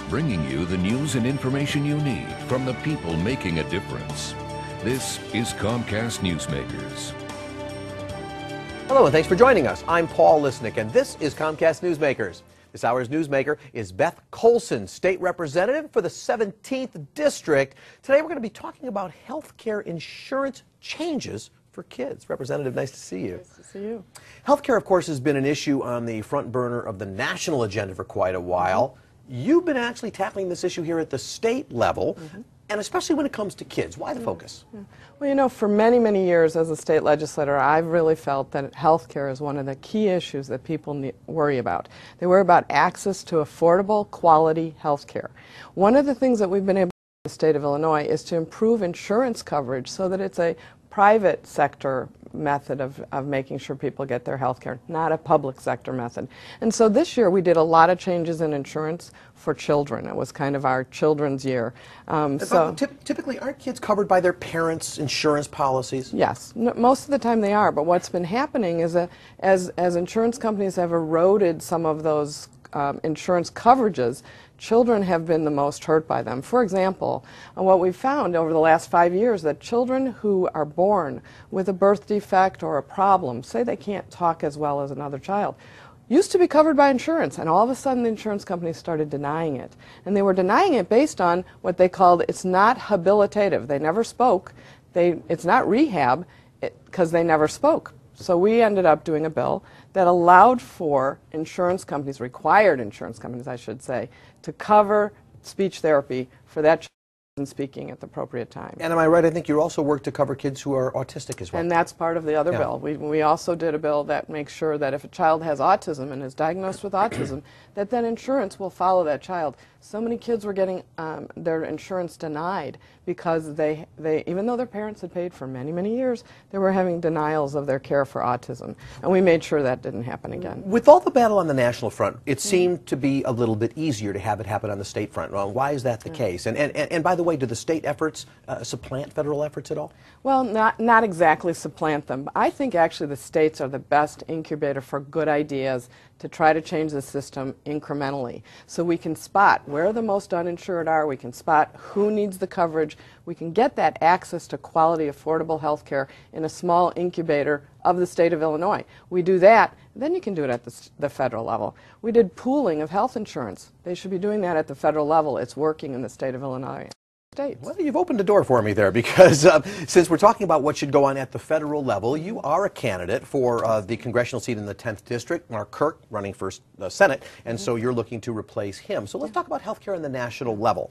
bringing you the news and information you need from the people making a difference. This is Comcast Newsmakers. Hello and thanks for joining us. I'm Paul Lisnick and this is Comcast Newsmakers. This hour's newsmaker is Beth Coulson, state representative for the 17th District. Today we're going to be talking about health care insurance changes for kids. Representative, nice to see you. Nice to see you. Healthcare, of course, has been an issue on the front burner of the national agenda for quite a while. You've been actually tackling this issue here at the state level, and especially when it comes to kids. Why the focus? Well, you know, for many, many years as a state legislator, I've really felt that health care is one of the key issues that people worry about. They worry about access to affordable, quality health care. One of the things that we've been able to do in the state of Illinois is to improve insurance coverage so that it's a private sector method of making sure people get their health care, not a public sector method. And so this year we did a lot of changes in insurance for children. It was kind of our children's year. Typically, aren't kids covered by their parents' insurance policies? Yes, most of the time they are. But what's been happening is as insurance companies have eroded some of those insurance coverages, children have been the most hurt by them. For example, what we've found over the last 5 years, that children who are born with a birth defect or a problem, say they can't talk as well as another child, used to be covered by insurance, and all of a sudden the insurance companies started denying it. And they were denying it based on what they called, it's not habilitative. They never spoke. It's not rehab because they never spoke. So we ended up doing a bill that allowed for insurance companies, required insurance companies, I should say, to cover speech therapy for that child speaking at the appropriate time. And am I right? I think you also work to cover kids who are autistic as well. And that's part of the other bill. We also did a bill that makes sure that if a child has autism and is diagnosed with autism, that then insurance will follow that child. So many kids were getting their insurance denied because they even though their parents had paid for many, many years, they were having denials of their care for autism. And we made sure that didn't happen again. With all the battle on the national front, it seemed to be a little bit easier to have it happen on the state front. Well, why is that the case? And by the way, do the state efforts supplant federal efforts at all? Well, not exactly supplant them. I think actually the states are the best incubator for good ideas to try to change the system incrementally. So we can spot where the most uninsured are, we can spot who needs the coverage, we can get that access to quality, affordable health care in a small incubator of the state of Illinois. We do that, then you can do it at the federal level. We did pooling of health insurance. They should be doing that at the federal level. It's working in the state of Illinois. Well, you've opened a door for me there because since we're talking about what should go on at the federal level, you are a candidate for the congressional seat in the 10th District, Mark Kirk running for the Senate, and so you're looking to replace him. So let's talk about health care on the national level.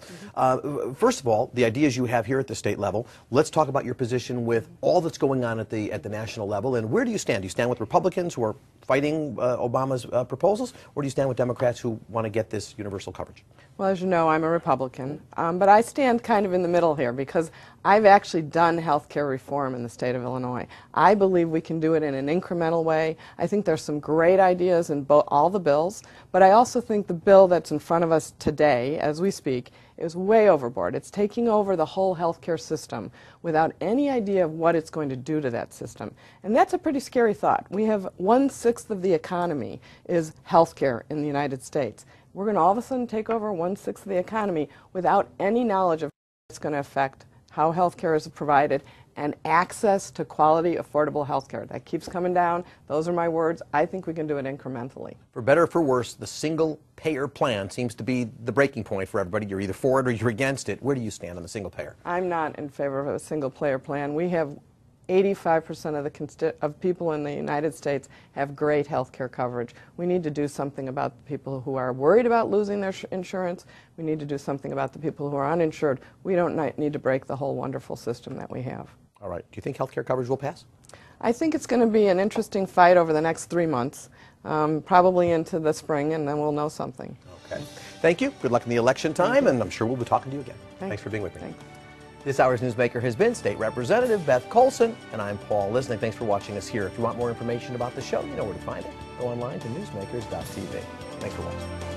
First of all, the ideas you have here at the state level. Let's talk about your position with all that's going on at the national level, and where do you stand? Do you stand with Republicans who are fighting Obama's proposals, or do you stand with Democrats who want to get this universal coverage? Well, as you know, I'm a Republican, but I stand kind of in the middle here because I've actually done health care reform in the state of Illinois. I believe we can do it in an incremental way. I think there's some great ideas in all the bills, but I also think the bill that's in front of us today, as we speak, is way overboard. It's taking over the whole health care system without any idea of what it's going to do to that system. And that's a pretty scary thought. We have 1/6 of the economy is health care in the United States. We're going to all of a sudden take over 1/6 of the economy without any knowledge of how it's going to affect how health care is provided and access to quality, affordable health care. That keeps coming down. Those are my words. I think we can do it incrementally. For better or for worse, the single-payer plan seems to be the breaking point for everybody. You're either for it or you're against it. Where do you stand on the single-payer? I'm not in favor of a single-payer plan. We have 85% of people in the United States have great health care coverage. We need to do something about the people who are worried about losing their insurance. We need to do something about the people who are uninsured. We don't need to break the whole wonderful system that we have. All right. Do you think health care coverage will pass? I think it's going to be an interesting fight over the next 3 months, probably into the spring, and then we'll know something. Okay. Thank you. Good luck in the election time, and I'm sure we'll be talking to you again. Thanks for being with me. Thanks. This hour's newsmaker has been State Representative Beth Coulson, and I'm Paul Lisnick. Thanks for watching us here. If you want more information about the show, you know where to find it. Go online to newsmakers.tv. Thanks for watching.